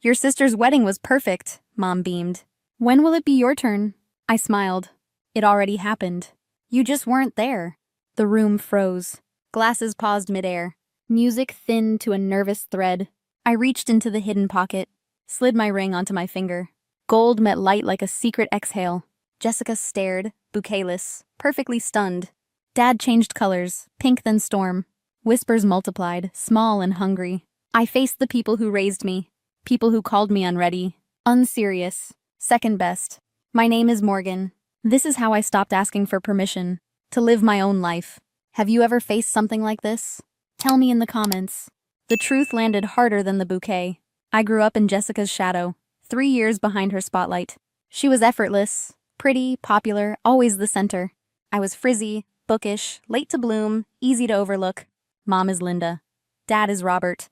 Your sister's wedding was perfect, Mom beamed. When will it be your turn? I smiled. It already happened. You just weren't there. The room froze. Glasses paused midair. Music thinned to a nervous thread. I reached into the hidden pocket, slid my ring onto my finger. Gold met light like a secret exhale. Jessica stared, bouquetless, perfectly stunned. Dad changed colors, pink then storm. Whispers multiplied, small and hungry. I faced the people who raised me, people who called me unready, unserious, second best. My name is Morgan. This is how I stopped asking for permission to live my own life. Have you ever faced something like this? Tell me in the comments. The truth landed harder than the bouquet. I grew up in Jessica's shadow, 3 years behind her spotlight. She was effortless, pretty, popular, always the center. I was frizzy, bookish, late to bloom, easy to overlook. Mom is Linda. Dad is Robert.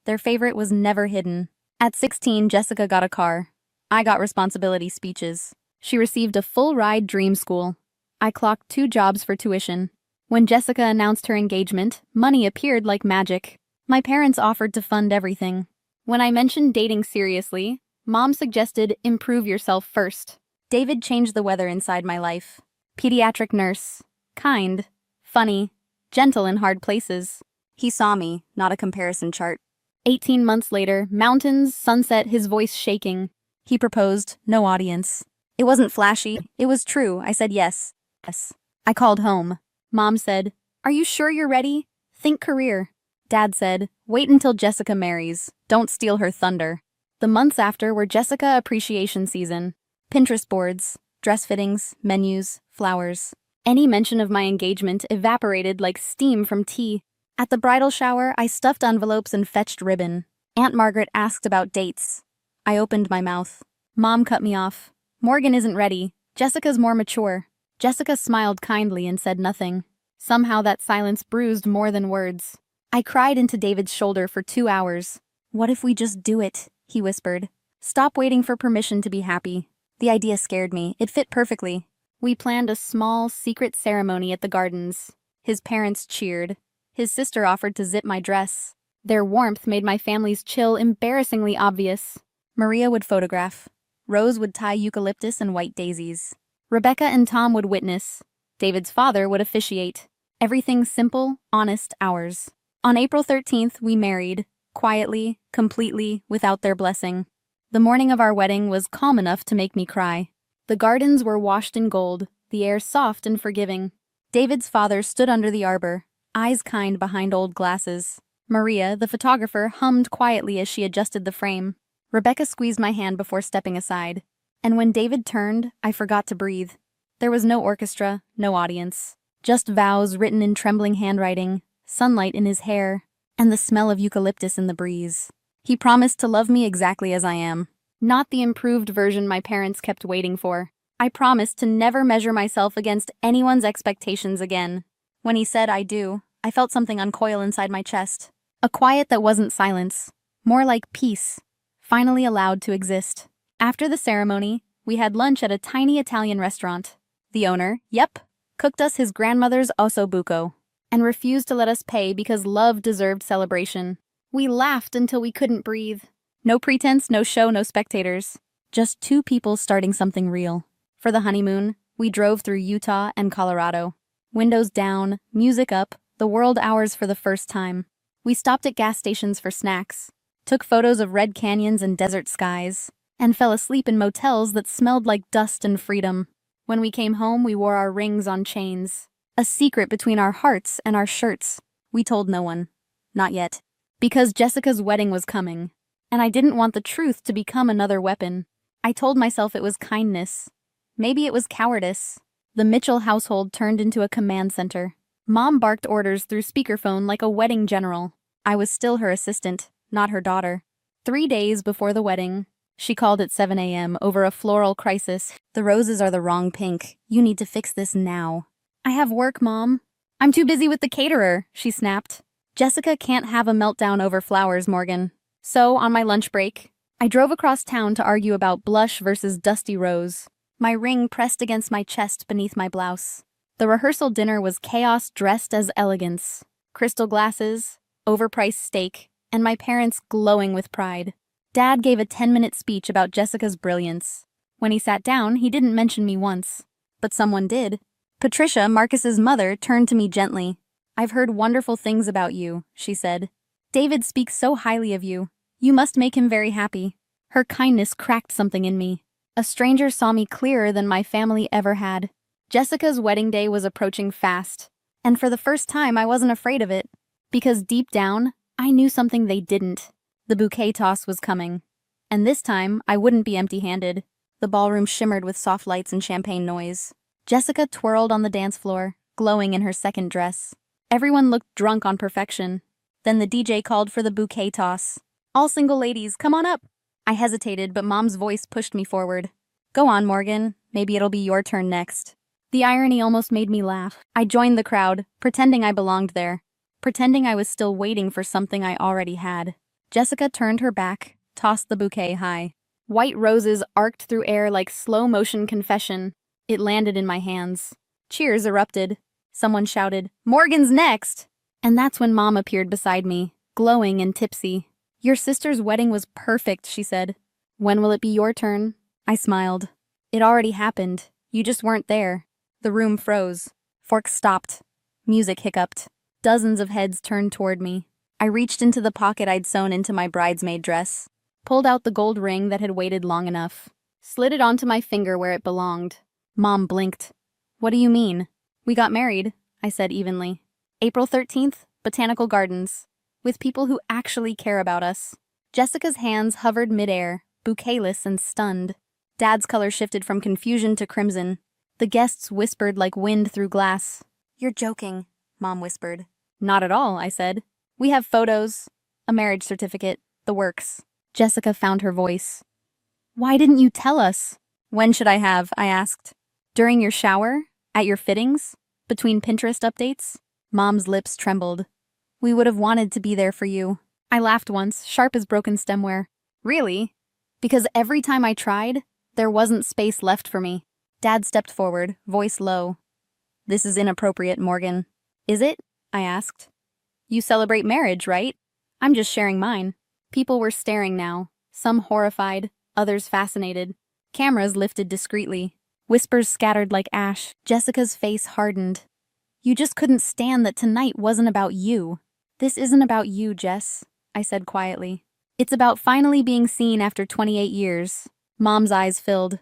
Their favorite was never hidden. At 16, Jessica got a car. I got responsibility speeches. She received a full-ride dream school. I clocked 2 jobs for tuition. When Jessica announced her engagement, money appeared like magic. My parents offered to fund everything. When I mentioned dating seriously, Mom suggested improve yourself first. David changed the weather inside my life. Pediatric nurse. Kind. Funny. Gentle in hard places. He saw me, not a comparison chart. 18 months later, mountains, sunset, his voice shaking. He proposed, no audience. It wasn't flashy, it was true. I said yes. Yes. I called home. Mom said, "Are you sure you're ready? Think career." Dad said, "Wait until Jessica marries. Don't steal her thunder." The months after were Jessica appreciation season. Pinterest boards, dress fittings, menus, flowers. Any mention of my engagement evaporated like steam from tea. At the bridal shower, I stuffed envelopes and fetched ribbon. Aunt Margaret asked about dates. I opened my mouth. Mom cut me off. "Morgan isn't ready. Jessica's more mature." Jessica smiled kindly and said nothing. Somehow that silence bruised more than words. I cried into David's shoulder for 2 hours. "What if we just do it?" he whispered. "Stop waiting for permission to be happy." The idea scared me. It fit perfectly. We planned a small, secret ceremony at the gardens. His parents cheered. His sister offered to zip my dress. Their warmth made my family's chill embarrassingly obvious. Maria would photograph. Rose would tie eucalyptus and white daisies. Rebecca and Tom would witness. David's father would officiate. Everything simple, honest, ours. On April 13th, we married. Quietly, completely, without their blessing. The morning of our wedding was calm enough to make me cry. The gardens were washed in gold, the air soft and forgiving. David's father stood under the arbor, eyes kind behind old glasses. Maria, the photographer, hummed quietly as she adjusted the frame. Rebecca squeezed my hand before stepping aside. And when David turned, I forgot to breathe. There was no orchestra, no audience. Just vows written in trembling handwriting, sunlight in his hair, and the smell of eucalyptus in the breeze. He promised to love me exactly as I am. Not the improved version my parents kept waiting for. I promised to never measure myself against anyone's expectations again. When he said I do, I felt something uncoil inside my chest. A quiet that wasn't silence. More like peace. Finally allowed to exist. After the ceremony, we had lunch at a tiny Italian restaurant. The owner, cooked us his grandmother's osso buco, and refused to let us pay because love deserved celebration. We laughed until we couldn't breathe. No pretense, no show, no spectators. Just 2 people starting something real. For the honeymoon, we drove through Utah and Colorado. Windows down, music up, the world ours for the first time. We stopped at gas stations for snacks, took photos of red canyons and desert skies, and fell asleep in motels that smelled like dust and freedom. When we came home, we wore our rings on chains. A secret between our hearts and our shirts. We told no one. Not yet. Because Jessica's wedding was coming, and I didn't want the truth to become another weapon. I told myself it was kindness. Maybe it was cowardice. The Mitchell household turned into a command center. Mom barked orders through speakerphone like a wedding general. I was still her assistant, not her daughter. 3 days before the wedding, she called at 7 a.m. over a floral crisis. "The roses are the wrong pink. You need to fix this now." "I have work, Mom." "I'm too busy with the caterer," she snapped. "Jessica can't have a meltdown over flowers, Morgan." So, on my lunch break, I drove across town to argue about blush versus dusty rose. My ring pressed against my chest beneath my blouse. The rehearsal dinner was chaos dressed as elegance. Crystal glasses, overpriced steak, and my parents glowing with pride. Dad gave a 10-minute speech about Jessica's brilliance. When he sat down, he didn't mention me once. But someone did. Patricia, Marcus's mother, turned to me gently. "I've heard wonderful things about you," she said. "David speaks so highly of you. You must make him very happy." Her kindness cracked something in me. A stranger saw me clearer than my family ever had. Jessica's wedding day was approaching fast. And for the first time, I wasn't afraid of it. Because deep down, I knew something they didn't. The bouquet toss was coming. And this time, I wouldn't be empty-handed. The ballroom shimmered with soft lights and champagne noise. Jessica twirled on the dance floor, glowing in her second dress. Everyone looked drunk on perfection. Then the DJ called for the bouquet toss. "All single ladies, come on up." I hesitated, but Mom's voice pushed me forward. "Go on, Morgan. Maybe it'll be your turn next." The irony almost made me laugh. I joined the crowd, pretending I belonged there. Pretending I was still waiting for something I already had. Jessica turned her back, tossed the bouquet high. White roses arced through air like slow-motion confession. It landed in my hands. Cheers erupted. Someone shouted, "Morgan's next!" And that's when Mom appeared beside me, glowing and tipsy. "Your sister's wedding was perfect," she said. "When will it be your turn?" I smiled. "It already happened. You just weren't there." The room froze. Forks stopped. Music hiccuped. Dozens of heads turned toward me. I reached into the pocket I'd sewn into my bridesmaid dress, pulled out the gold ring that had waited long enough, slid it onto my finger where it belonged. Mom blinked. "What do you mean?" "We got married," I said evenly. "April 13th, Botanical Gardens, with people who actually care about us." Jessica's hands hovered midair, bouquetless and stunned. Dad's color shifted from confusion to crimson. The guests whispered like wind through glass. "You're joking," Mom whispered. "Not at all," I said. "We have photos, a marriage certificate, the works." Jessica found her voice. "Why didn't you tell us?" "When should I have?" I asked. "During your shower? At your fittings? Between Pinterest updates?" Mom's lips trembled. "We would have wanted to be there for you." I laughed once, sharp as broken stemware. "Really?" "Because every time I tried, there wasn't space left for me." Dad stepped forward, voice low. "This is inappropriate, Morgan." "Is it?" I asked. "You celebrate marriage, right?" "I'm just sharing mine." People were staring now, some horrified, others fascinated. Cameras lifted discreetly. Whispers scattered like ash. Jessica's face hardened. "You just couldn't stand that tonight wasn't about you." "This isn't about you, Jess," I said quietly. "It's about finally being seen after 28 years. Mom's eyes filled.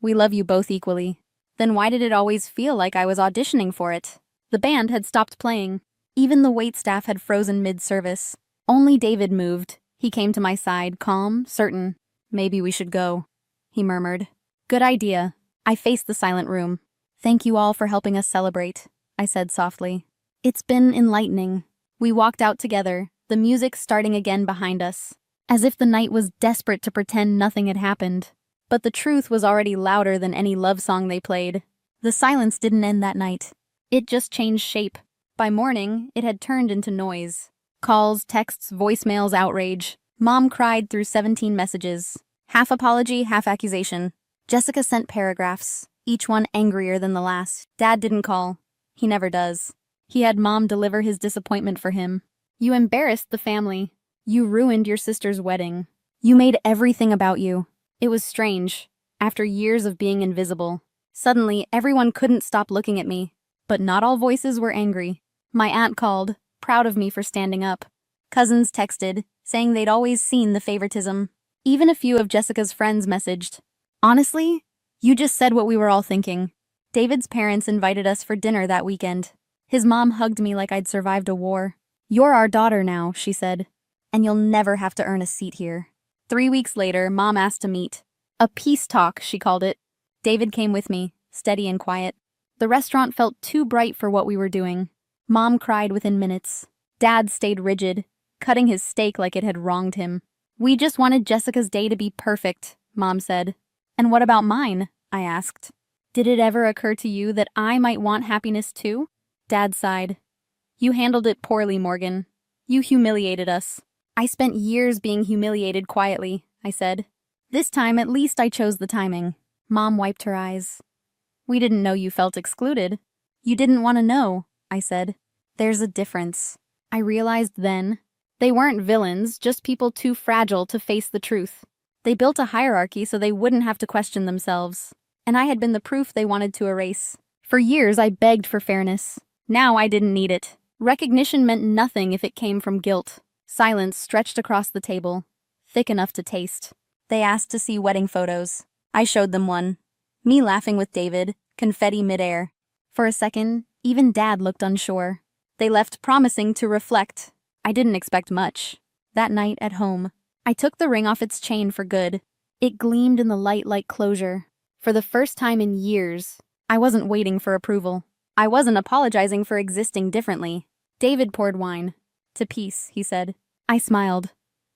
"We love you both equally." Then why did it always feel like I was auditioning for it? The band had stopped playing. Even the waitstaff had frozen mid-service. Only David moved. He came to my side, calm, certain. "Maybe we should go," he murmured. "Good idea." I faced the silent room. "Thank you all for helping us celebrate," I said softly. "It's been enlightening." We walked out together, the music starting again behind us, as if the night was desperate to pretend nothing had happened. But the truth was already louder than any love song they played. The silence didn't end that night. It just changed shape. By morning, it had turned into noise. Calls, texts, voicemails, outrage. Mom cried through 17 messages. Half apology, half accusation. Jessica sent paragraphs, each one angrier than the last. Dad didn't call. He never does. He had Mom deliver his disappointment for him. "You embarrassed the family. You ruined your sister's wedding. You made everything about you." It was strange. After years of being invisible, suddenly everyone couldn't stop looking at me. But not all voices were angry. My aunt called, proud of me for standing up. Cousins texted, saying they'd always seen the favoritism. Even a few of Jessica's friends messaged. "Honestly, you just said what we were all thinking." David's parents invited us for dinner that weekend. His mom hugged me like I'd survived a war. "You're our daughter now," she said, "and you'll never have to earn a seat here." 3 weeks later, Mom asked to meet. A peace talk, she called it. David came with me, steady and quiet. The restaurant felt too bright for what we were doing. Mom cried within minutes. Dad stayed rigid, cutting his steak like it had wronged him. "We just wanted Jessica's day to be perfect," Mom said. "And what about mine?" I asked. "Did it ever occur to you that I might want happiness too?" Dad sighed. "You handled it poorly, Morgan. You humiliated us." "I spent years being humiliated quietly," I said. "This time, at least I chose the timing." Mom wiped her eyes. "We didn't know you felt excluded." "You didn't want to know," I said. "There's a difference." I realized then. They weren't villains, just people too fragile to face the truth. They built a hierarchy so they wouldn't have to question themselves. And I had been the proof they wanted to erase. For years, I begged for fairness. Now I didn't need it. Recognition meant nothing if it came from guilt. Silence stretched across the table, thick enough to taste. They asked to see wedding photos. I showed them one. Me laughing with David, confetti midair. For a second, even Dad looked unsure. They left promising to reflect. I didn't expect much. That night at home, I took the ring off its chain for good. It gleamed in the light like closure. For the first time in years, I wasn't waiting for approval. I wasn't apologizing for existing differently. David poured wine. To peace, he said. I smiled.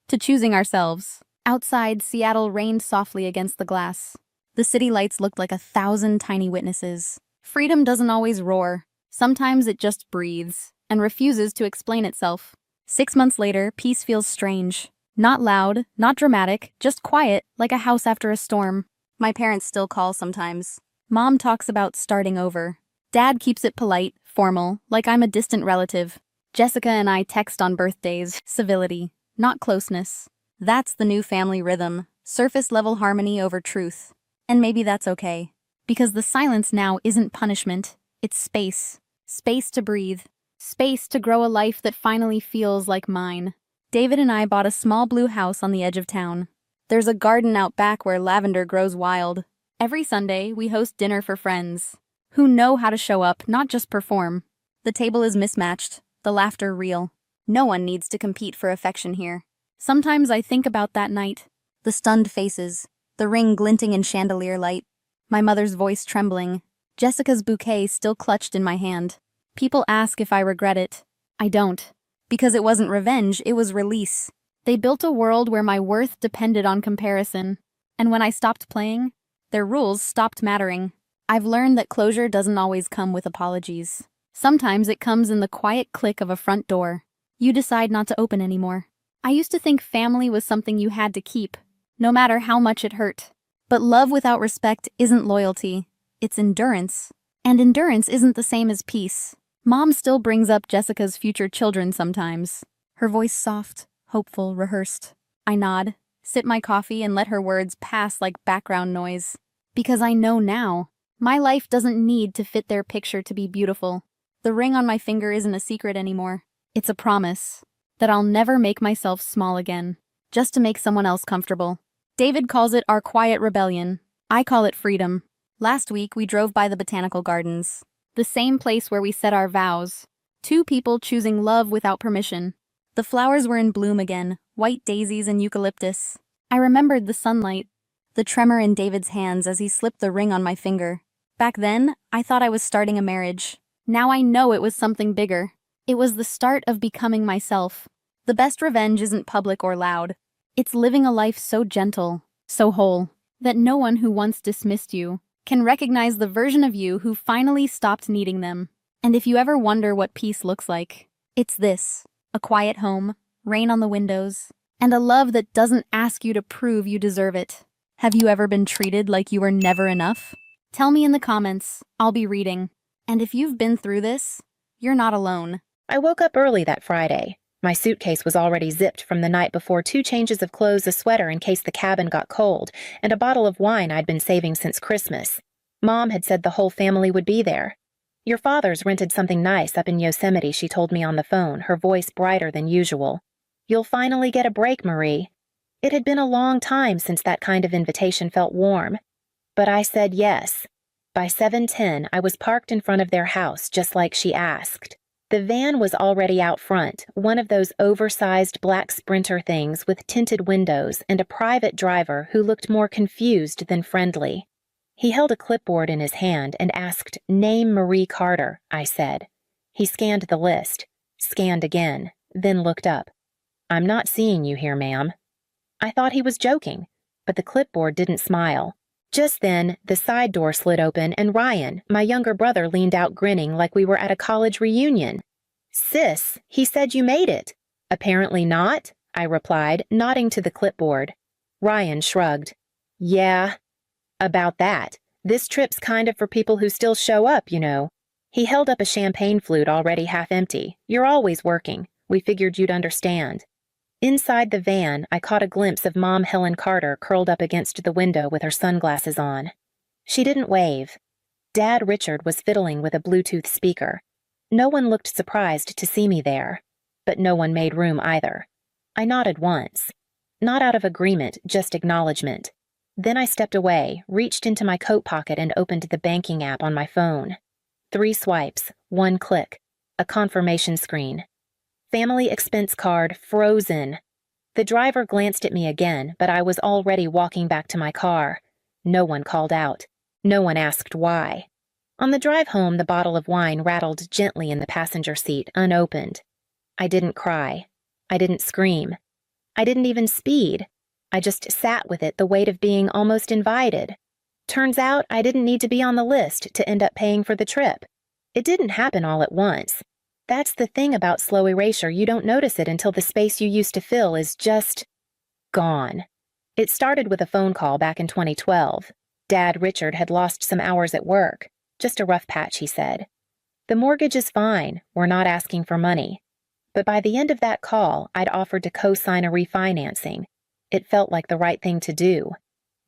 To choosing ourselves. Outside, Seattle rained softly against the glass. The city lights looked like 1,000 tiny witnesses. Freedom doesn't always roar. Sometimes it just breathes and refuses to explain itself. 6 months later, peace feels strange. Not loud, not dramatic, just quiet, like a house after a storm. My parents still call sometimes. Mom talks about starting over. Dad keeps it polite, formal, like I'm a distant relative. Jessica and I text on birthdays, civility, not closeness. That's the new family rhythm, surface-level harmony over truth. And maybe that's okay. Because the silence now isn't punishment, it's space. Space to breathe. Space to grow a life that finally feels like mine. David and I bought a small blue house on the edge of town. There's a garden out back where lavender grows wild. Every Sunday, we host dinner for friends who know how to show up, not just perform. The table is mismatched, the laughter real. No one needs to compete for affection here. Sometimes I think about that night. The stunned faces, the ring glinting in chandelier light, my mother's voice trembling, Jessica's bouquet still clutched in my hand. People ask if I regret it. I don't. Because it wasn't revenge, it was release. They built a world where my worth depended on comparison. And when I stopped playing, their rules stopped mattering. I've learned that closure doesn't always come with apologies. Sometimes it comes in the quiet click of a front door. You decide not to open anymore. I used to think family was something you had to keep, no matter how much it hurt. But love without respect isn't loyalty, it's endurance. And endurance isn't the same as peace. Mom still brings up Jessica's future children sometimes. Her voice soft, hopeful, rehearsed. I nod, sip my coffee, and let her words pass like background noise. Because I know now, my life doesn't need to fit their picture to be beautiful. The ring on my finger isn't a secret anymore. It's a promise that I'll never make myself small again, just to make someone else comfortable. David calls it our quiet rebellion. I call it freedom. Last week, we drove by the botanical gardens, the same place where we said our vows. Two people choosing love without permission. The flowers were in bloom again, white daisies and eucalyptus. I remembered the sunlight, the tremor in David's hands as he slipped the ring on my finger. Back then, I thought I was starting a marriage. Now I know it was something bigger. It was the start of becoming myself. The best revenge isn't public or loud. It's living a life so gentle, so whole, that no one who once dismissed you can recognize the version of you who finally stopped needing them. And if you ever wonder what peace looks like, it's this: a quiet home, rain on the windows, and a love that doesn't ask you to prove you deserve it. Have you ever been treated like you were never enough? Tell me in the comments. I'll be reading. And if you've been through this, you're not alone. I woke up early that Friday. My suitcase was already zipped from the night before, 2 changes of clothes, a sweater in case the cabin got cold, and a bottle of wine I'd been saving since Christmas. Mom had said the whole family would be there. Your father's rented something nice up in Yosemite, she told me on the phone, her voice brighter than usual. You'll finally get a break, Marie. It had been a long time since that kind of invitation felt warm. But I said yes. By 7:10, I was parked in front of their house, just like she asked. The van was already out front, one of those oversized black Sprinter things with tinted windows and a private driver who looked more confused than friendly. He held a clipboard in his hand and asked, "Name Marie Carter," I said. He scanned the list, scanned again, then looked up. "I'm not seeing you here, ma'am." I thought he was joking, but the clipboard didn't smile. Just then, the side door slid open and Ryan, my younger brother, leaned out grinning like we were at a college reunion. "Sis, he said you made it." "Apparently not," I replied, nodding to the clipboard. Ryan shrugged. "Yeah, about that. This trip's kind of for people who still show up, you know." He held up a champagne flute already half empty. "You're always working. We figured you'd understand." Inside the van, I caught a glimpse of Mom Helen Carter curled up against the window with her sunglasses on. She didn't wave. Dad Richard was fiddling with a Bluetooth speaker. No one looked surprised to see me there, but no one made room either. I nodded once. Not out of agreement, just acknowledgement. Then I stepped away, reached into my coat pocket and opened the banking app on my phone. 3 swipes, 1 click, a confirmation screen. Family expense card frozen. The driver glanced at me again, but I was already walking back to my car. No one called out. No one asked why. On the drive home, the bottle of wine rattled gently in the passenger seat, unopened. I didn't cry. I didn't scream. I didn't even speed. I just sat with it, the weight of being almost invited. Turns out I didn't need to be on the list to end up paying for the trip. It didn't happen all at once. That's the thing about slow erasure, you don't notice it until the space you used to fill is just gone. It started with a phone call back in 2012. Dad Richard had lost some hours at work. Just a rough patch, he said. The mortgage is fine, we're not asking for money. But by the end of that call, I'd offered to co-sign a refinancing. It felt like the right thing to do.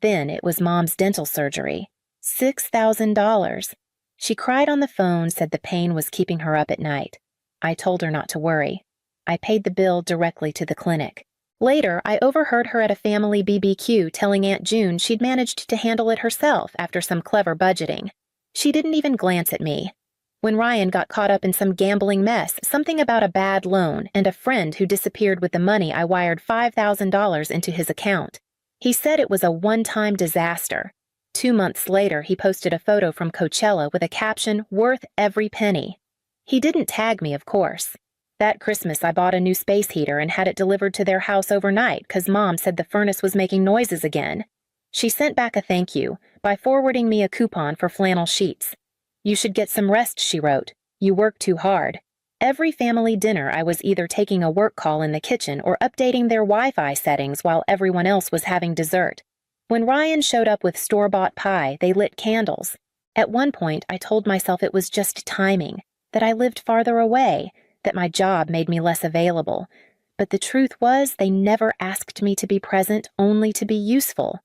Then it was Mom's dental surgery. $6,000. She cried on the phone, said the pain was keeping her up at night. I told her not to worry. I paid the bill directly to the clinic. Later, I overheard her at a family BBQ telling Aunt June she'd managed to handle it herself after some clever budgeting. She didn't even glance at me. When Ryan got caught up in some gambling mess, something about a bad loan and a friend who disappeared with the money, I wired $5,000 into his account. He said it was a one-time disaster. 2 months later, he posted a photo from Coachella with a caption, "Worth every penny." He didn't tag me, of course. That Christmas, I bought a new space heater and had it delivered to their house overnight because Mom said the furnace was making noises again. She sent back a thank you by forwarding me a coupon for flannel sheets. "You should get some rest," she wrote. "You work too hard." Every family dinner, I was either taking a work call in the kitchen or updating their Wi-Fi settings while everyone else was having dessert. When Ryan showed up with store-bought pie, they lit candles. At one point, I told myself it was just timing, that I lived farther away, that my job made me less available. But the truth was, they never asked me to be present, only to be useful.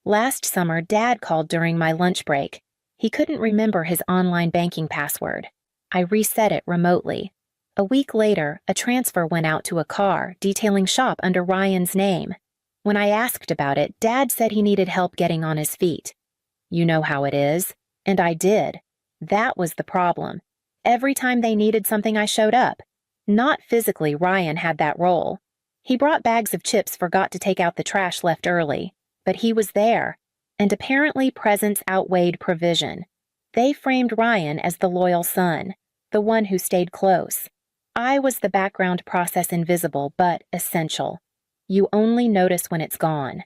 Last summer, Dad called during my lunch break. He couldn't remember his online banking password. I reset it remotely. A week later, a transfer went out to a car detailing shop under Ryan's name. When I asked about it, Dad said he needed help getting on his feet. You know how it is. And I did. That was the problem. Every time they needed something, I showed up. Not physically, Ryan had that role. He brought bags of chips, forgot to take out the trash, left early. But he was there. And apparently presence outweighed provision. They framed Ryan as the loyal son, the one who stayed close. I was the background process, invisible but essential. You only notice when it's gone.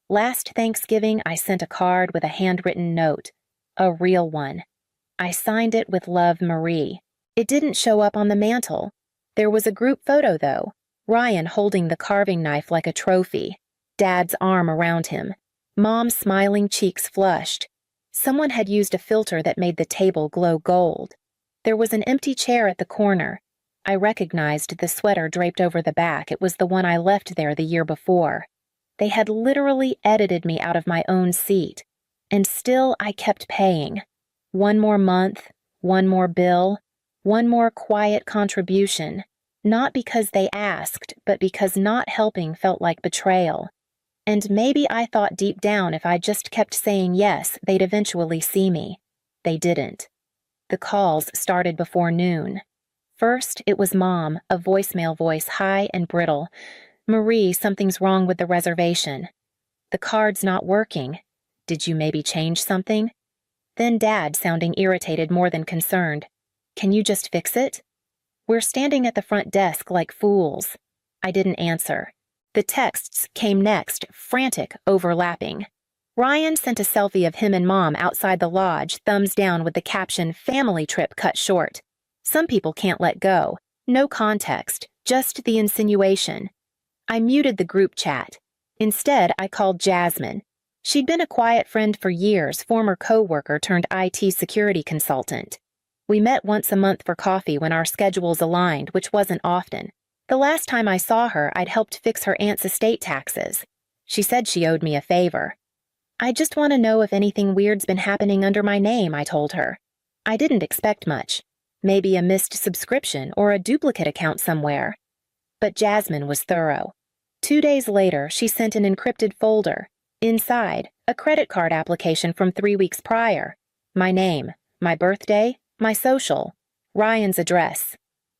Last Thanksgiving, I sent a card with a handwritten note. A real one. I signed it with Love, Marie. It didn't show up on the mantle. There was a group photo, though. Ryan holding the carving knife like a trophy. Dad's arm around him. Mom's smiling cheeks flushed. Someone had used a filter that made the table glow gold. There was an empty chair at the corner. I recognized the sweater draped over the back. It was the one I left there the year before. They had literally edited me out of my own seat. And still I kept paying. One more month, one more bill, one more quiet contribution. Not because they asked, but because not helping felt like betrayal. And maybe I thought deep down if I just kept saying yes, they'd eventually see me. They didn't. The calls started before noon. First, it was Mom, a voicemail voice high and brittle. "Marie, something's wrong with the reservation. The card's not working. Did you maybe change something?" Then Dad, sounding irritated more than concerned. "Can you just fix it?" "We're standing at the front desk like fools." I didn't answer. The texts came next, frantic, overlapping. Ryan sent a selfie of him and Mom outside the lodge, thumbs down with the caption, "Family trip cut short." Some people can't let go. No context, just the insinuation. I muted the group chat. Instead, I called Jasmine. She'd been a quiet friend for years, former co-worker turned IT security consultant. We met once a month for coffee when our schedules aligned, which wasn't often. The last time I saw her, I'd helped fix her aunt's estate taxes. She said she owed me a favor. I just want to know if anything weird's been happening under my name, I told her. I didn't expect much. Maybe a missed subscription or a duplicate account somewhere. But Jasmine was thorough. 2 days later, she sent an encrypted folder. Inside, a credit card application from 3 weeks prior. My name, my birthday, my social, Ryan's address.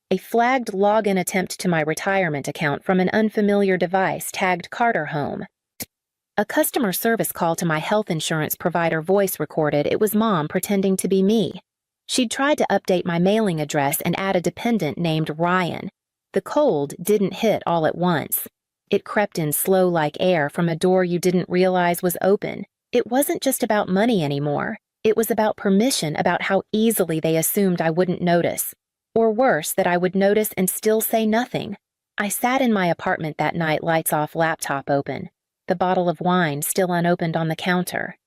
A flagged login attempt to my retirement account from an unfamiliar device tagged Carter Home. A customer service call to my health insurance provider voice recorded it was Mom pretending to be me. She'd tried to update my mailing address and add a dependent named Ryan. The cold didn't hit all at once. It crept in slow like air from a door you didn't realize was open. It wasn't just about money anymore. It was about permission, about how easily they assumed I wouldn't notice. Or worse, that I would notice and still say nothing. I sat in my apartment that night, lights off, laptop open. The bottle of wine still unopened on the counter.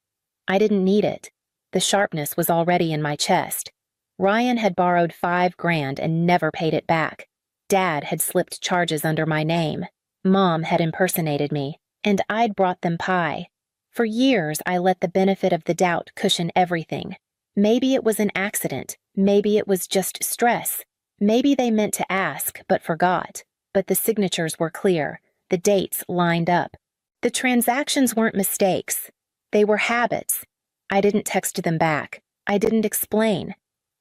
I didn't need it. The sharpness was already in my chest. Ryan had borrowed $5,000 and never paid it back. Dad had slipped charges under my name. Mom had impersonated me, and I'd brought them pie. For years, I let the benefit of the doubt cushion everything. Maybe it was an accident. Maybe it was just stress. Maybe they meant to ask, but forgot. But the signatures were clear. The dates lined up. The transactions weren't mistakes. They were habits. I didn't text them back. I didn't explain.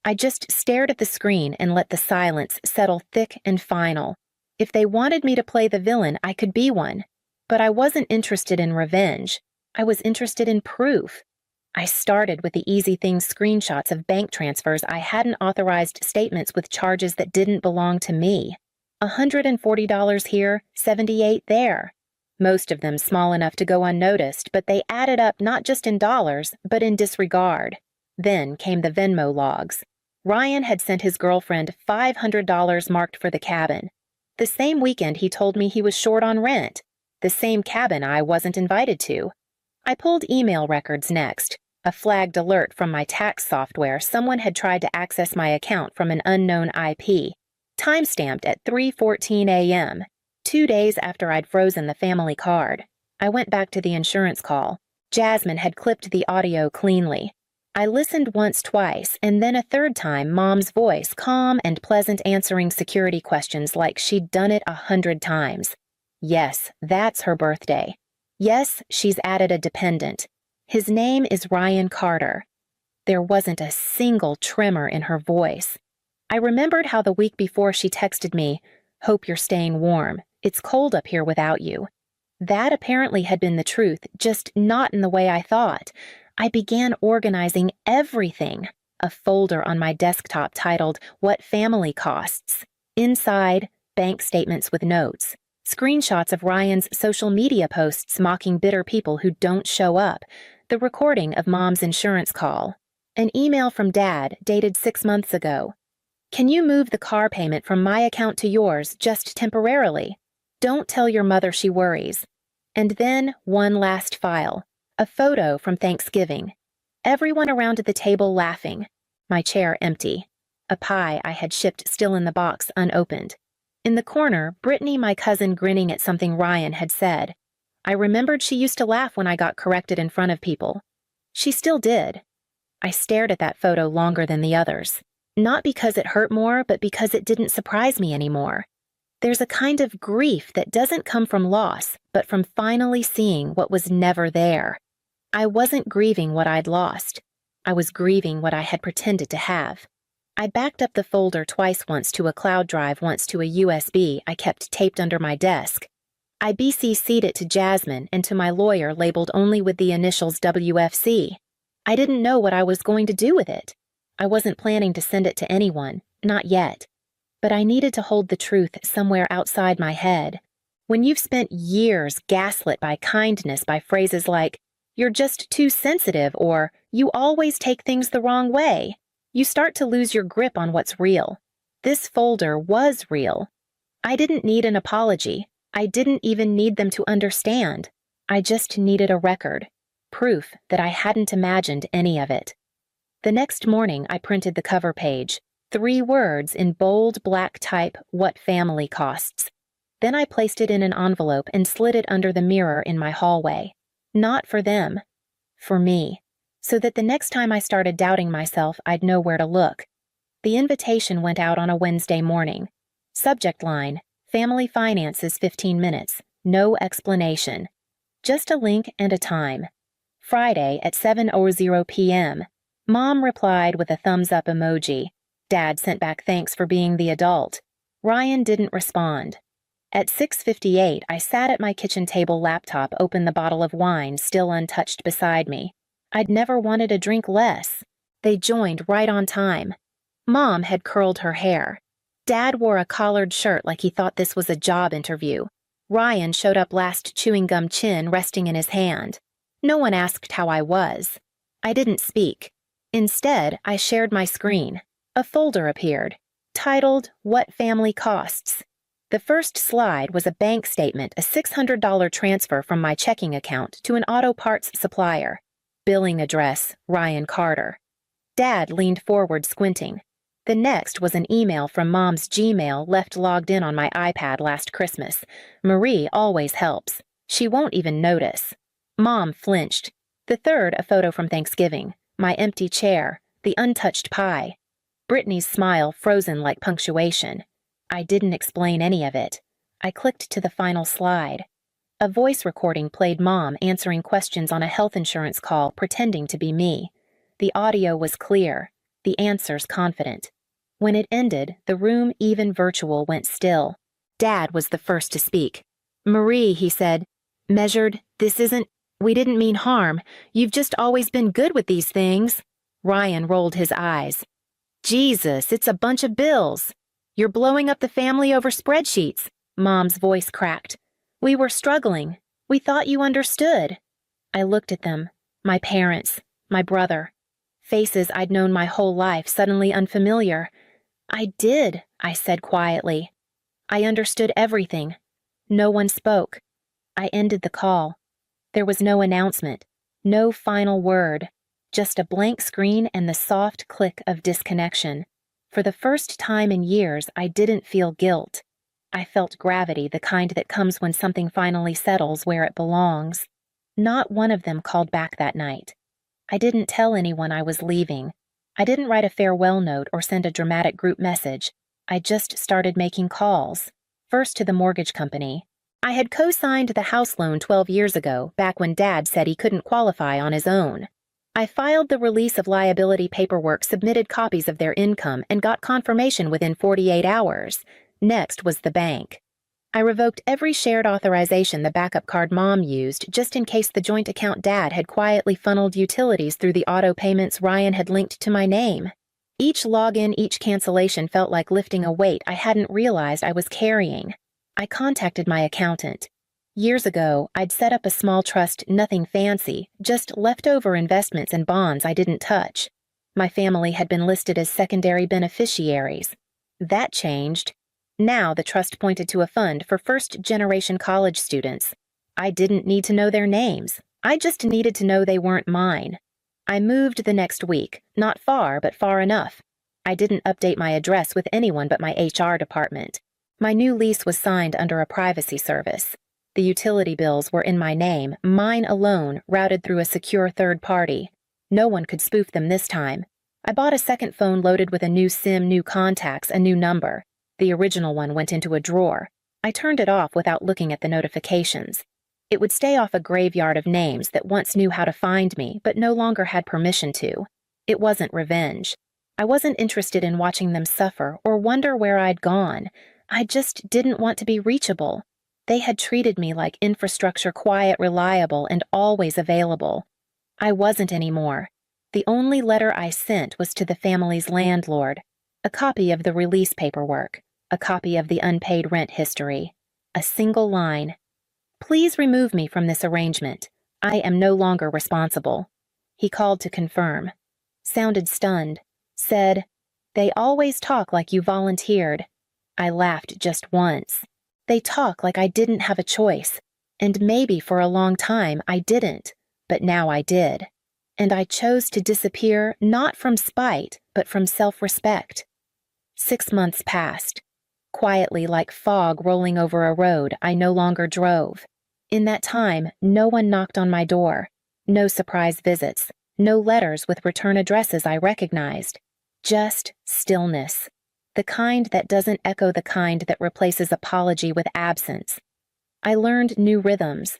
I just stared at the screen and let the silence settle thick and final. If they wanted me to play the villain, I could be one. But I wasn't interested in revenge. I was interested in proof. I started with the easy things, screenshots of bank transfers I hadn't authorized, statements with charges that didn't belong to me. $140 here, $78 there. Most of them small enough to go unnoticed, but they added up not just in dollars, but in disregard. Then came the Venmo logs. Ryan had sent his girlfriend $500 marked for the cabin. The same weekend he told me he was short on rent. The same cabin I wasn't invited to. I pulled email records next. A flagged alert from my tax software. Someone had tried to access my account from an unknown IP. Timestamped at 3:14 a.m., 2 days after I'd frozen the family card. I went back to the insurance call. Jasmine had clipped the audio cleanly. I listened once, twice, and then a third time, Mom's voice, calm and pleasant, answering security questions like she'd done it 100 times. Yes, that's her birthday. Yes, she's added a dependent. His name is Ryan Carter. There wasn't a single tremor in her voice. I remembered how the week before she texted me, "Hope you're staying warm. It's cold up here without you." That apparently had been the truth, just not in the way I thought. I began organizing everything. A folder on my desktop titled, "What Family Costs." Inside, bank statements with notes. Screenshots of Ryan's social media posts mocking bitter people who don't show up. The recording of Mom's insurance call. An email from Dad dated 6 months ago. "Can you move the car payment from my account to yours just temporarily? Don't tell your mother she worries." And then one last file. A photo from Thanksgiving. Everyone around the table laughing. My chair empty. A pie I had shipped still in the box, unopened. In the corner, Brittany, my cousin, grinning at something Ryan had said. I remembered she used to laugh when I got corrected in front of people. She still did. I stared at that photo longer than the others. Not because it hurt more, but because it didn't surprise me anymore. There's a kind of grief that doesn't come from loss, but from finally seeing what was never there. I wasn't grieving what I'd lost. I was grieving what I had pretended to have. I backed up the folder twice, once to a cloud drive, once to a USB I kept taped under my desk. I BCC'd it to Jasmine and to my lawyer, labeled only with the initials WFC. I didn't know what I was going to do with it. I wasn't planning to send it to anyone, not yet. But I needed to hold the truth somewhere outside my head. When you've spent years gaslit by kindness, by phrases like, "You're just too sensitive," or "You always take things the wrong way," you start to lose your grip on what's real. This folder was real. I didn't need an apology. I didn't even need them to understand. I just needed a record, proof that I hadn't imagined any of it. The next morning, I printed the cover page. 3 words in bold black type, "What family costs." Then I placed it in an envelope and slid it under the mirror in my hallway. Not for them. For me. So that the next time I started doubting myself, I'd know where to look. The invitation went out on a Wednesday morning. Subject line, "Family finances 15 minutes. No explanation." Just a link and a time. Friday at 7:00 p.m. Mom replied with a thumbs-up emoji. Dad sent back thanks for being the adult. Ryan didn't respond. At 6:58, I sat at my kitchen table laptop, opened the bottle of wine still untouched beside me. I'd never wanted a drink less. They joined right on time. Mom had curled her hair. Dad wore a collared shirt like he thought this was a job interview. Ryan showed up last, chewing gum chin resting in his hand. No one asked how I was. I didn't speak. Instead, I shared my screen. A folder appeared, titled "What Family Costs." The first slide was a bank statement, a $600 transfer from my checking account to an auto parts supplier. Billing address, Ryan Carter. Dad leaned forward, squinting. The next was an email from Mom's Gmail left logged in on my iPad last Christmas. "Marie always helps. She won't even notice." Mom flinched. The third, a photo from Thanksgiving. My empty chair, the untouched pie. Brittany's smile frozen like punctuation. I didn't explain any of it. I clicked to the final slide. A voice recording played Mom answering questions on a health insurance call, pretending to be me. The audio was clear, the answers confident. When it ended, the room, even virtual, went still. Dad was the first to speak. "Marie," he said, "measured, we didn't mean harm. You've just always been good with these things." Ryan rolled his eyes. "Jesus, it's a bunch of bills. You're blowing up the family over spreadsheets." Mom's voice cracked. "We were struggling. We thought you understood." I looked at them, my parents, my brother. Faces I'd known my whole life, suddenly unfamiliar. "I did," I said quietly. "I understood everything." No one spoke. I ended the call. There was no announcement, no final word, just a blank screen and the soft click of disconnection. For the first time in years, I didn't feel guilt. I felt gravity, the kind that comes when something finally settles where it belongs. Not one of them called back that night. I didn't tell anyone I was leaving. I didn't write a farewell note or send a dramatic group message. I just started making calls. First to the mortgage company. I had co-signed the house loan 12 years ago, back when Dad said he couldn't qualify on his own. I filed the release of liability paperwork, submitted copies of their income, and got confirmation within 48 hours. Next was the bank. I revoked every shared authorization the backup card Mom used, just in case the joint account Dad had quietly funneled utilities through the auto payments Ryan had linked to my name. Each login, each cancellation felt like lifting a weight I hadn't realized I was carrying. I contacted my accountant. Years ago, I'd set up a small trust, nothing fancy, just leftover investments and bonds I didn't touch. My family had been listed as secondary beneficiaries. That changed. Now the trust pointed to a fund for first-generation college students. I didn't need to know their names. I just needed to know they weren't mine. I moved the next week, not far, but far enough. I didn't update my address with anyone but my HR department. My new lease was signed under a privacy service. The utility bills were in my name, mine alone, routed through a secure third party. No one could spoof them this time. I bought a second phone loaded with a new SIM, new contacts, a new number. The original one went into a drawer. I turned it off without looking at the notifications. It would stay off a graveyard of names that once knew how to find me, but no longer had permission to. It wasn't revenge. I wasn't interested in watching them suffer or wonder where I'd gone. I just didn't want to be reachable. They had treated me like infrastructure, quiet, reliable, and always available. I wasn't anymore. The only letter I sent was to the family's landlord. A copy of the release paperwork. A copy of the unpaid rent history. A single line. "Please remove me from this arrangement. I am no longer responsible." He called to confirm. Sounded stunned. Said, "They always talk like you volunteered." I laughed just once. They talk like I didn't have a choice. And maybe for a long time I didn't, but now I did. And I chose to disappear not from spite, but from self-respect. 6 months passed. Quietly, like fog rolling over a road, I no longer drove. In that time, no one knocked on my door. No surprise visits. No letters with return addresses I recognized. Just stillness. The kind that doesn't echo the kind that replaces apology with absence. I learned new rhythms.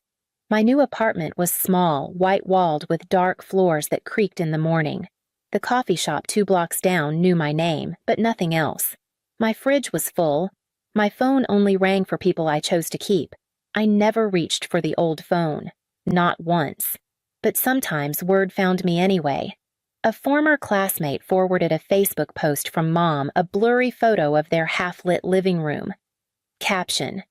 My new apartment was small, white-walled with dark floors that creaked in the morning. The coffee shop 2 blocks down knew my name, but nothing else. My fridge was full. My phone only rang for people I chose to keep. I never reached for the old phone. Not once. But sometimes word found me anyway. A former classmate forwarded a Facebook post from Mom, a blurry photo of their half-lit living room. Caption: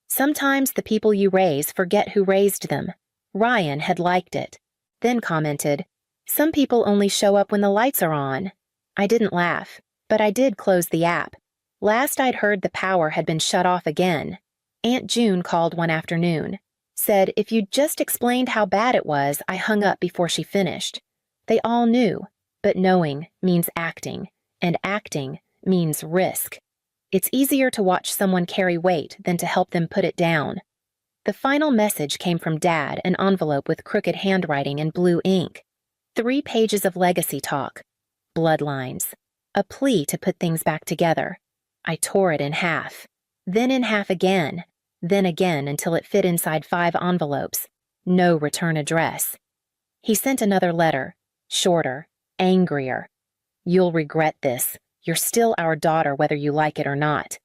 "Sometimes the people you raise forget who raised them." Ryan had liked it. Then commented, "Some people only show up when the lights are on." I didn't laugh, but I did close the app. Last I'd heard, the power had been shut off again. Aunt June called one afternoon. Said if you'd just explained how bad it was, I hung up before she finished. They all knew, but knowing means acting, and acting means risk. It's easier to watch someone carry weight than to help them put it down. The final message came from Dad, an envelope with crooked handwriting and blue ink. 3 pages of legacy talk. Bloodlines. A plea to put things back together. I tore it in half. Then in half again. Then again until it fit inside 5 envelopes. No return address. He sent another letter. Shorter. Angrier. "You'll regret this. You're still our daughter whether you like it or not."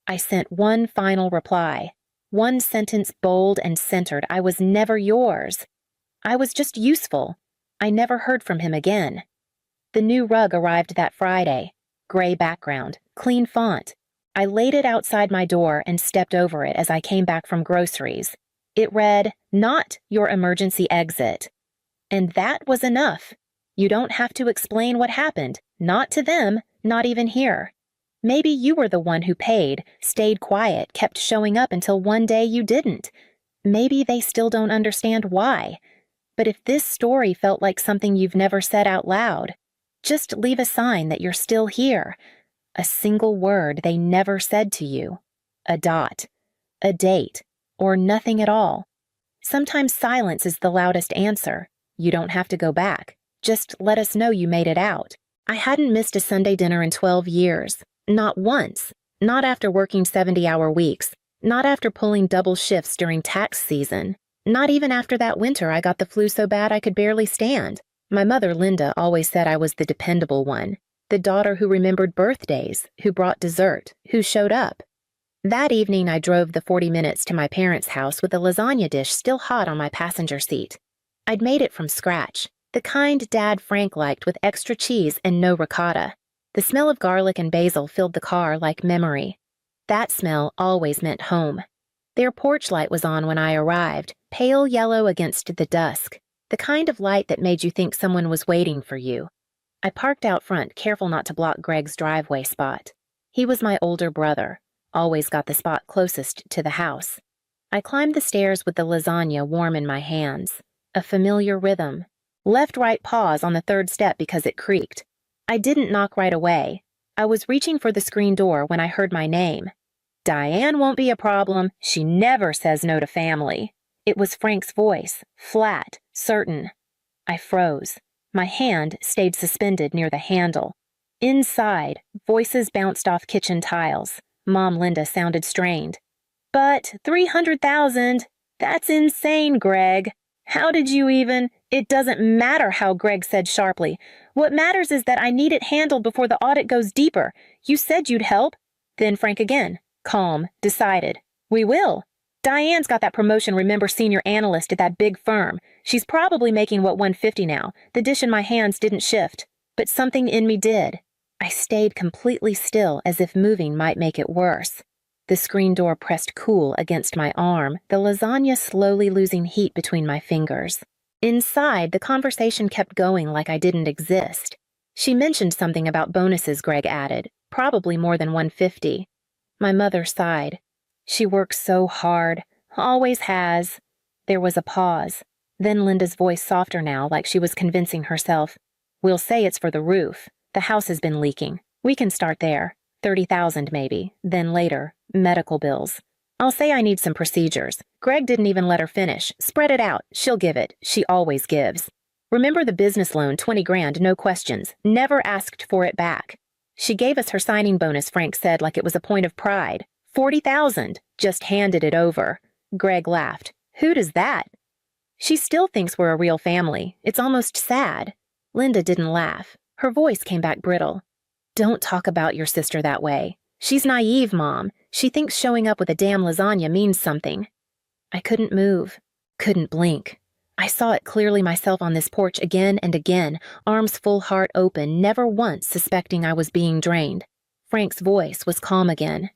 I sent one final reply. One sentence bold and centered. I was never yours. I was just useful. I never heard from him again. The new rug arrived that Friday. Gray background. Clean font. I laid it outside my door and stepped over it as I came back from groceries. It read, "Not your emergency exit." And that was enough. You don't have to explain what happened. Not to them, not even here. Maybe you were the one who paid, stayed quiet, kept showing up until one day you didn't. Maybe they still don't understand why. But if this story felt like something you've never said out loud, just leave a sign that you're still here. A single word they never said to you. A dot. A date. Or nothing at all. Sometimes silence is the loudest answer. You don't have to go back. Just let us know you made it out. I hadn't missed a Sunday dinner in 12 years. Not once. Not after working 70-hour weeks. Not after pulling double shifts during tax season. Not even after that winter I got the flu so bad I could barely stand. My mother, Linda, always said I was the dependable one. The daughter who remembered birthdays, who brought dessert, who showed up. That evening I drove the 40 minutes to my parents' house with a lasagna dish still hot on my passenger seat. I'd made it from scratch, the kind Dad Frank liked with extra cheese and no ricotta. The smell of garlic and basil filled the car like memory. That smell always meant home. Their porch light was on when I arrived, pale yellow against the dusk, the kind of light that made you think someone was waiting for you. I parked out front, careful not to block Greg's driveway spot. He was my older brother, always got the spot closest to the house. I climbed the stairs with the lasagna warm in my hands. A familiar rhythm. Left-right pause on the 3rd step because it creaked. I didn't knock right away. I was reaching for the screen door when I heard my name. "Diane won't be a problem. She never says no to family." It was Frank's voice, flat, certain. I froze. My hand stayed suspended near the handle. Inside, voices bounced off kitchen tiles. Mom Linda sounded strained. "But 300,000? That's insane, Greg. How did you even—" "It doesn't matter how," Greg said sharply. "What matters is that I need it handled before the audit goes deeper. You said you'd help." Then Frank again, calm, decided. "We will. Diane's got that promotion, remember, senior analyst at that big firm. She's probably making, 150 now. The dish in my hands didn't shift. But something in me did. I stayed completely still as if moving might make it worse. The screen door pressed cool against my arm, the lasagna slowly losing heat between my fingers. Inside, the conversation kept going like I didn't exist. She mentioned something about bonuses, Greg added, probably more than 150. My mother sighed. "She works so hard. Always has." There was a pause. Then Linda's voice softer now, like she was convincing herself. "We'll say it's for the roof. The house has been leaking. We can start there. $30,000 maybe, then later, medical bills. I'll say I need some procedures. Greg didn't even let her finish. Spread it out. She'll give it. She always gives. Remember the business loan, 20 grand, no questions. Never asked for it back. She gave us her signing bonus, Frank said, like it was a point of pride. 40,000. Just handed it over. Greg laughed. Who does that? She still thinks we're a real family. It's almost sad. Linda didn't laugh. Her voice came back brittle. Don't talk about your sister that way. She's naive, Mom. She thinks showing up with a damn lasagna means something. I couldn't move. Couldn't blink. I saw it clearly myself on this porch again and again, arms full heart open, never once suspecting I was being drained. Frank's voice was calm again.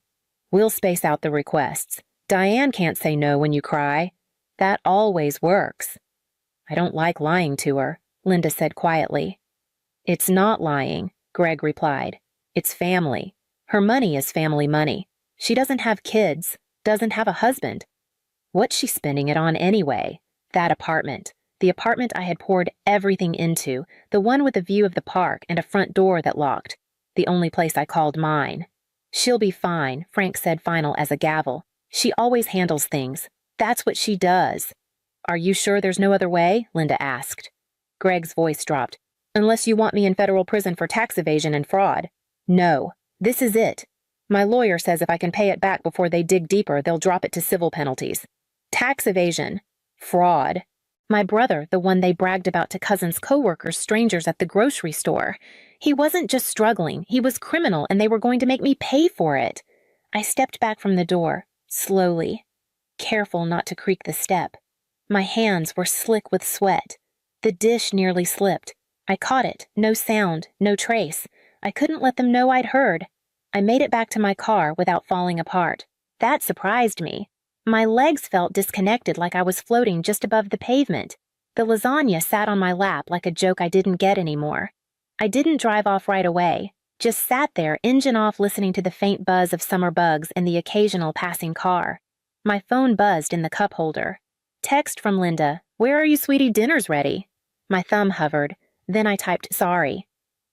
We'll space out the requests. Diane can't say no when you cry. That always works. I don't like lying to her, Linda said quietly. It's not lying, Greg replied. It's family. Her money is family money. She doesn't have kids, doesn't have a husband. What's she spending it on anyway? That apartment. The apartment I had poured everything into, the one with a view of the park and a front door that locked. The only place I called mine. She'll be fine, Frank said final as a gavel. She always handles things. That's what she does. Are you sure there's no other way? Linda asked. Greg's voice dropped. Unless you want me in federal prison for tax evasion and fraud. No. This is it. My lawyer says if I can pay it back before they dig deeper, they'll drop it to civil penalties. Tax evasion. Fraud. My brother, the one they bragged about to cousins, coworkers, strangers at the grocery store. He wasn't just struggling, he was criminal and they were going to make me pay for it. I stepped back from the door, slowly, careful not to creak the step. My hands were slick with sweat. The dish nearly slipped. I caught it, no sound, no trace. I couldn't let them know I'd heard. I made it back to my car without falling apart. That surprised me. My legs felt disconnected like I was floating just above the pavement. The lasagna sat on my lap like a joke I didn't get anymore. I didn't drive off right away, just sat there, engine off, listening to the faint buzz of summer bugs and the occasional passing car. My phone buzzed in the cup holder. Text from Linda, "Where are you, sweetie? Dinner's ready." My thumb hovered. Then I typed, "Sorry."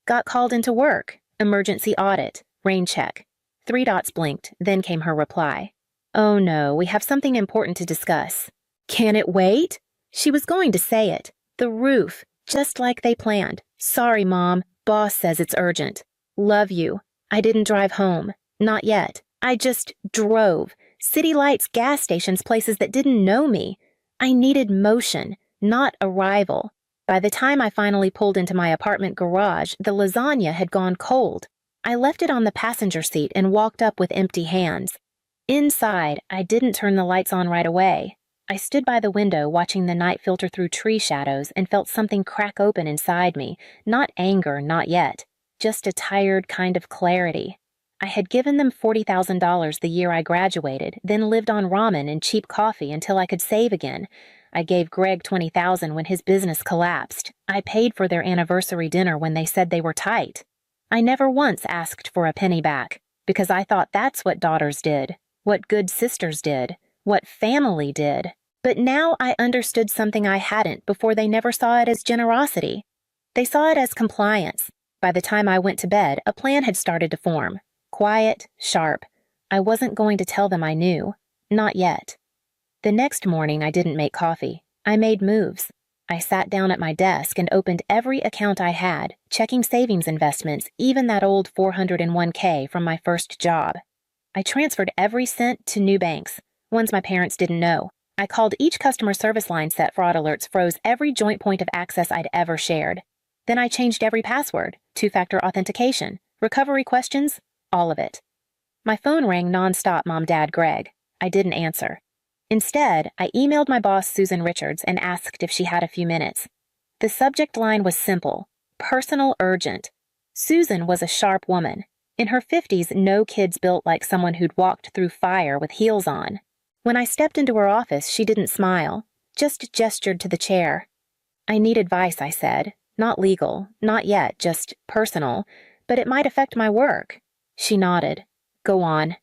Got called into work. Emergency audit. Rain check. 3 dots blinked, then came her reply. "Oh no, we have something important to discuss." "Can it wait?" She was going to say it. The roof, just like they planned. "Sorry, Mom. Boss says it's urgent. Love you." I didn't drive home. Not yet. I just drove. City lights, gas stations, places that didn't know me. I needed motion, not arrival. By the time I finally pulled into my apartment garage, the lasagna had gone cold. I left it on the passenger seat and walked up with empty hands. Inside, I didn't turn the lights on right away. I stood by the window watching the night filter through tree shadows and felt something crack open inside me. Not anger, not yet. Just a tired kind of clarity. I had given them $40,000 the year I graduated, then lived on ramen and cheap coffee until I could save again. I gave Greg $20,000 when his business collapsed. I paid for their anniversary dinner when they said they were tight. I never once asked for a penny back, because I thought that's what daughters did, what good sisters did, what family did. But now I understood something I hadn't before. They never saw it as generosity. They saw it as compliance. By the time I went to bed, a plan had started to form. Quiet, sharp. I wasn't going to tell them I knew. Not yet. The next morning, I didn't make coffee. I made moves. I sat down at my desk and opened every account I had, checking savings investments, even that old 401k from my first job. I transferred every cent to new banks, ones my parents didn't know. I called each customer service line, set fraud alerts, froze every joint point of access I'd ever shared. Then I changed every password, 2-factor authentication, recovery questions, all of it. My phone rang nonstop, Mom, Dad, Greg. I didn't answer. Instead, I emailed my boss, Susan Richards, and asked if she had a few minutes. The subject line was simple, personal, urgent. Susan was a sharp woman. In her 50s, no kids built like someone who'd walked through fire with heels on. When I stepped into her office, she didn't smile, just gestured to the chair. I need advice, I said. Not legal, not yet, just personal, but it might affect my work. She nodded. Go on.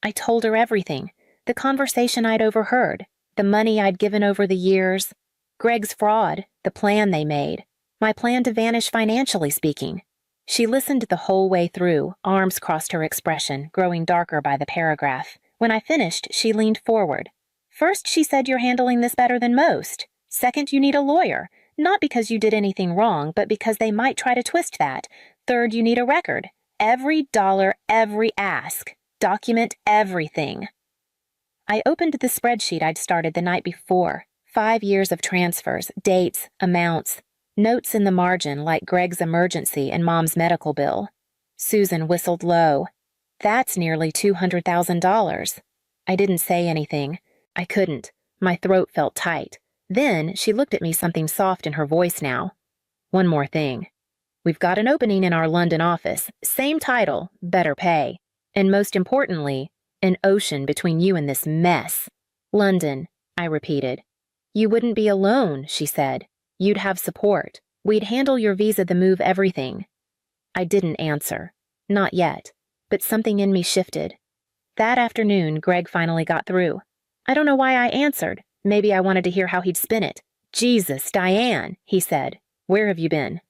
I told her everything. The conversation I'd overheard, the money I'd given over the years, Greg's fraud, the plan they made, my plan to vanish financially speaking. She listened the whole way through, arms crossed her expression, growing darker by the paragraph. When I finished, she leaned forward. First, she said you're handling this better than most. Second, you need a lawyer. Not because you did anything wrong, but because they might try to twist that. Third, you need a record. Every dollar, every ask. Document everything. I opened the spreadsheet I'd started the night before. 5 years of transfers, dates, amounts. Notes in the margin like Greg's emergency and Mom's medical bill. Susan whistled low. That's nearly $200,000. I didn't say anything. I couldn't. My throat felt tight. Then she looked at me, something soft in her voice now. One more thing. We've got an opening in our London office. Same title, better pay. And most importantly, an ocean between you and this mess. London, I repeated. You wouldn't be alone, she said. You'd have support. We'd handle your visa, the move, everything. I didn't answer. Not yet. But something in me shifted. That afternoon, Greg finally got through. I don't know why I answered. Maybe I wanted to hear how he'd spin it. Jesus, Diane, he said. Where have you been?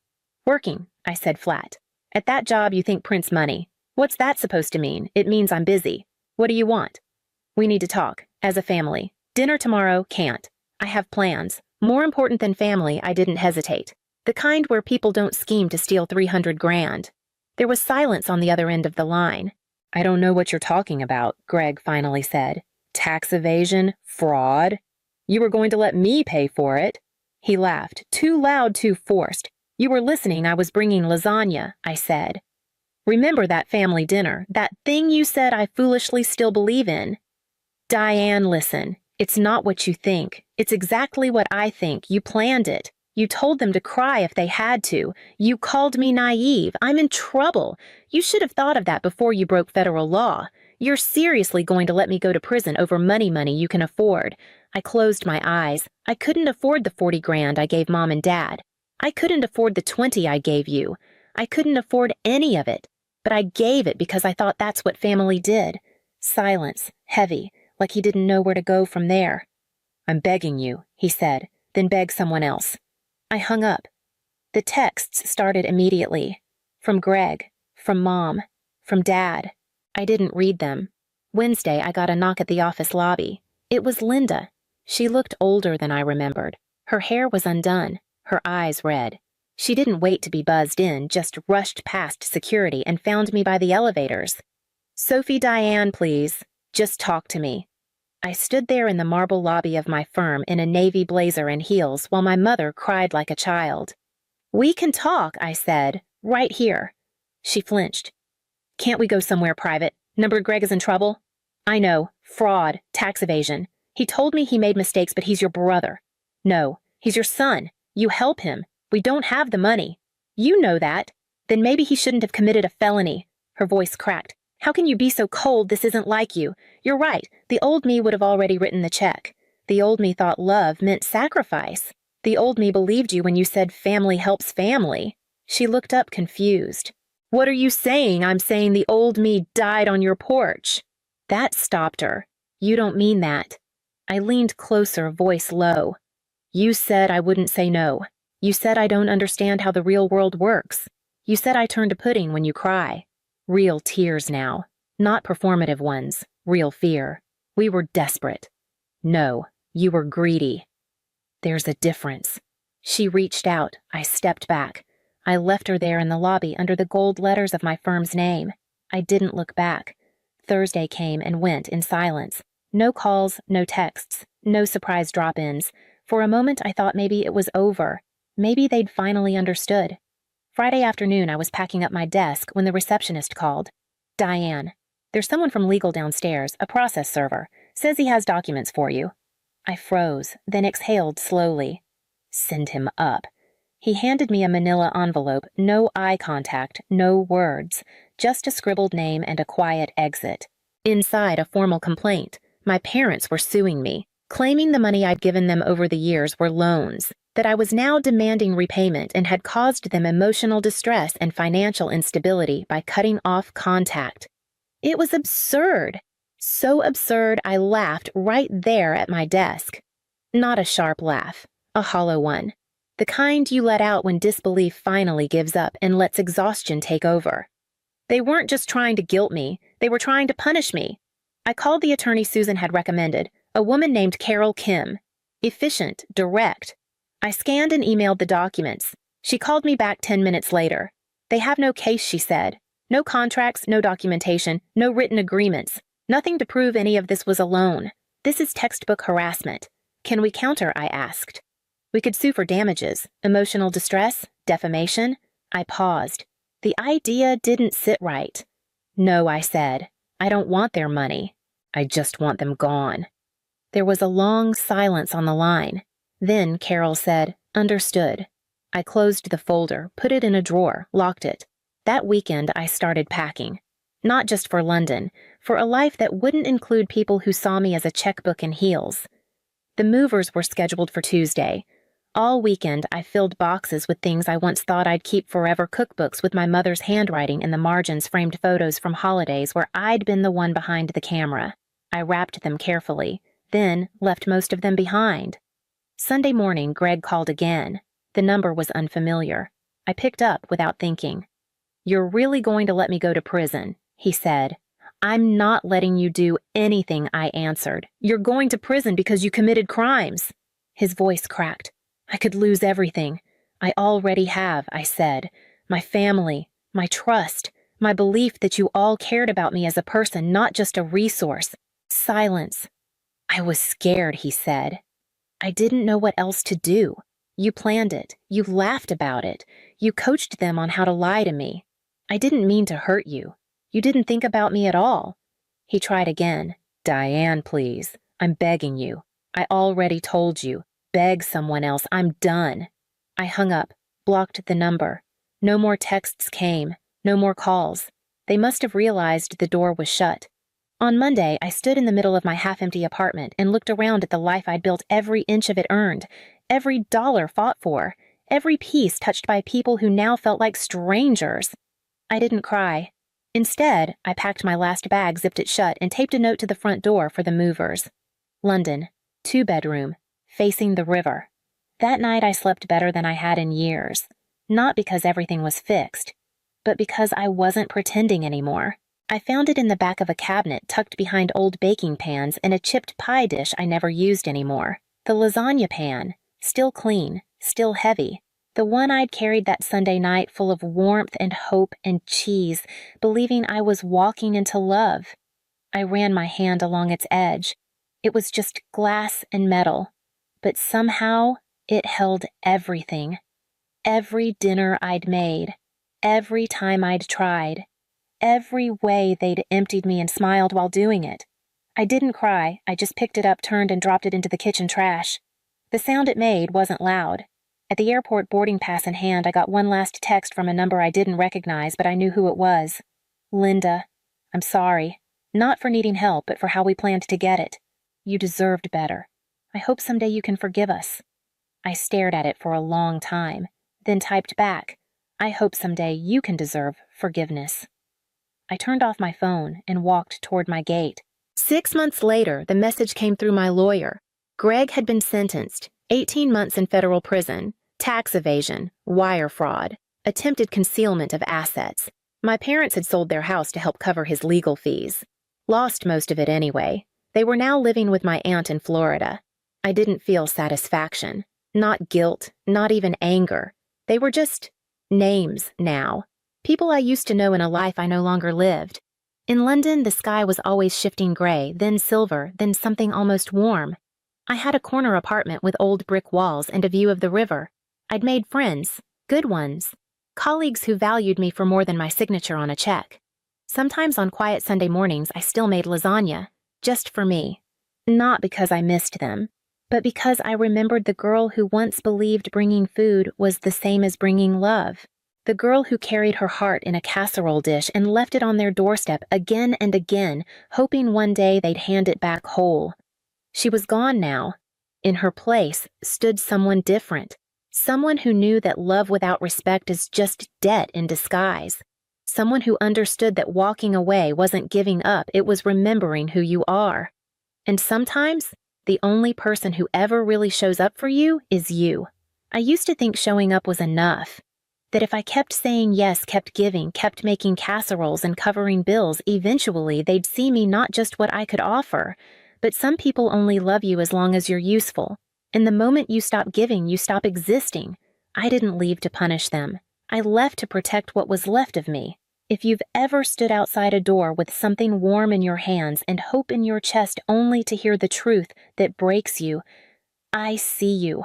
Working, I said flat. At that job you think prints money. What's that supposed to mean? It means I'm busy. What do you want? We need to talk, as a family. Dinner tomorrow, can't. I have plans. More important than family, I didn't hesitate. The kind where people don't scheme to steal 300 grand. There was silence on the other end of the line. I don't know what you're talking about, Greg finally said. Tax evasion? Fraud? You were going to let me pay for it? He laughed, too loud, too forced. You were listening, I was bringing lasagna, I said. Remember that family dinner, that thing you said I foolishly still believe in? Diane, listen. It's not what you think. It's exactly what I think. You planned it. You told them to cry if they had to. You called me naive. I'm in trouble. You should have thought of that before you broke federal law. You're seriously going to let me go to prison over money you can afford. I closed my eyes. I couldn't afford the 40 grand I gave Mom and Dad. I couldn't afford the 20 I gave you. I couldn't afford any of it. But I gave it because I thought that's what family did. Silence, heavy, like he didn't know where to go from there. I'm begging you, he said, then beg someone else. I hung up. The texts started immediately. From Greg, from Mom, from Dad. I didn't read them. Wednesday, I got a knock at the office lobby. It was Linda. She looked older than I remembered. Her hair was undone, her eyes red. She didn't wait to be buzzed in, just rushed past security and found me by the elevators. Sophie Diane, please. Just talk to me. I stood there in the marble lobby of my firm in a navy blazer and heels while my mother cried like a child. We can talk, I said, right here. She flinched. Can't we go somewhere private? Number Greg is in trouble? I know. Fraud. Tax evasion. He told me he made mistakes, but he's your brother. No, he's your son. You help him. We don't have the money. You know that. Then maybe he shouldn't have committed a felony. Her voice cracked. How can you be so cold? This isn't like you. You're right. The old me would have already written the check. The old me thought love meant sacrifice. The old me believed you when you said family helps family. She looked up confused. What are you saying? I'm saying the old me died on your porch. That stopped her. You don't mean that. I leaned closer, voice low. You said I wouldn't say no. You said I don't understand how the real world works. You said I turn to pudding when you cry. Real tears now. Not performative ones. Real fear. We were desperate. No, you were greedy. There's a difference. She reached out. I stepped back. I left her there in the lobby under the gold letters of my firm's name. I didn't look back. Thursday came and went in silence. No calls, no texts, no surprise drop-ins. For a moment I thought maybe it was over. Maybe they'd finally understood. Friday afternoon I was packing up my desk when the receptionist called. Diane, there's someone from legal downstairs, a process server. Says he has documents for you. I froze, then exhaled slowly. Send him up. He handed me a manila envelope, no eye contact, no words, just a scribbled name and a quiet exit. Inside, a formal complaint. My parents were suing me, claiming the money I'd given them over the years were loans, that I was now demanding repayment and had caused them emotional distress and financial instability by cutting off contact. It was absurd. So absurd I laughed right there at my desk. Not a sharp laugh, a hollow one. The kind you let out when disbelief finally gives up and lets exhaustion take over. They weren't just trying to guilt me, they were trying to punish me. I called the attorney Susan had recommended, a woman named Carol Kim. Efficient, direct. I scanned and emailed the documents. She called me back 10 minutes later. They have no case, she said. No contracts, no documentation, no written agreements. Nothing to prove any of this was a loan. This is textbook harassment. Can we counter, I asked. We could sue for damages, emotional distress, defamation. I paused. The idea didn't sit right. No, I said. I don't want their money. I just want them gone. There was a long silence on the line. Then Carol said, "Understood." I closed the folder, put it in a drawer, locked it. That weekend I started packing. Not just for London, for a life that wouldn't include people who saw me as a checkbook in heels. The movers were scheduled for Tuesday. All weekend I filled boxes with things I once thought I'd keep forever, cookbooks with my mother's handwriting in the margins, framed photos from holidays where I'd been the one behind the camera. I wrapped them carefully, then left most of them behind. Sunday morning, Greg called again. The number was unfamiliar. I picked up without thinking. "You're really going to let me go to prison," he said. "I'm not letting you do anything," I answered. "You're going to prison because you committed crimes." His voice cracked. "I could lose everything. I already have," I said. "My family, my trust, my belief that you all cared about me as a person, not just a resource." Silence. "I was scared," he said. "I didn't know what else to do. You planned it. You laughed about it. You coached them on how to lie to me. I didn't mean to hurt you. You didn't think about me at all." He tried again. "Diane, please. I'm begging you. I already told you. Beg someone else. I'm done." I hung up, blocked the number. No more texts came. No more calls. They must have realized the door was shut. On Monday, I stood in the middle of my half-empty apartment and looked around at the life I'd built, every inch of it earned, every dollar fought for, every piece touched by people who now felt like strangers. I didn't cry. Instead, I packed my last bag, zipped it shut, and taped a note to the front door for the movers. London, 2-bedroom, facing the river. That night I slept better than I had in years. Not because everything was fixed, but because I wasn't pretending anymore. I found it in the back of a cabinet tucked behind old baking pans and a chipped pie dish I never used anymore. The lasagna pan, still clean, still heavy. The one I'd carried that Sunday night, full of warmth and hope and cheese, believing I was walking into love. I ran my hand along its edge. It was just glass and metal, but somehow it held everything. Every dinner I'd made, every time I'd tried, every way they'd emptied me and smiled while doing it. I didn't cry. I just picked it up, turned, and dropped it into the kitchen trash. The sound it made wasn't loud. At the airport, boarding pass in hand, I got one last text from a number I didn't recognize, but I knew who it was. "Linda, I'm sorry. Not for needing help, but for how we planned to get it. You deserved better. I hope someday you can forgive us." I stared at it for a long time, then typed back, "I hope someday you can deserve forgiveness." I turned off my phone and walked toward my gate. 6 months later, the message came through my lawyer. Greg had been sentenced, 18 months in federal prison, tax evasion, wire fraud, attempted concealment of assets. My parents had sold their house to help cover his legal fees. Lost most of it anyway. They were now living with my aunt in Florida. I didn't feel satisfaction, not guilt, not even anger. They were just names now. People I used to know in a life I no longer lived. In London, the sky was always shifting gray, then silver, then something almost warm. I had a corner apartment with old brick walls and a view of the river. I'd made friends, good ones, colleagues who valued me for more than my signature on a check. Sometimes on quiet Sunday mornings, I still made lasagna, just for me. Not because I missed them, but because I remembered the girl who once believed bringing food was the same as bringing love. The girl who carried her heart in a casserole dish and left it on their doorstep again and again, hoping one day they'd hand it back whole. She was gone now. In her place stood someone different. Someone who knew that love without respect is just debt in disguise. Someone who understood that walking away wasn't giving up, it was remembering who you are. And sometimes, the only person who ever really shows up for you is you. I used to think showing up was enough. That if I kept saying yes, kept giving, kept making casseroles and covering bills, eventually they'd see me not just what I could offer. But some people only love you as long as you're useful. And the moment you stop giving, you stop existing. I didn't leave to punish them. I left to protect what was left of me. If you've ever stood outside a door with something warm in your hands and hope in your chest only to hear the truth that breaks you, I see you.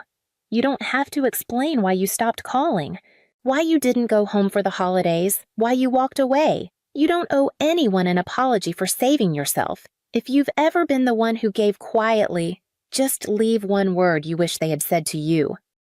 You don't have to explain why you stopped calling, why you didn't go home for the holidays, why you walked away. You don't owe anyone an apology for saving yourself. If you've ever been the one who gave quietly, just leave one word you wish they had said to you.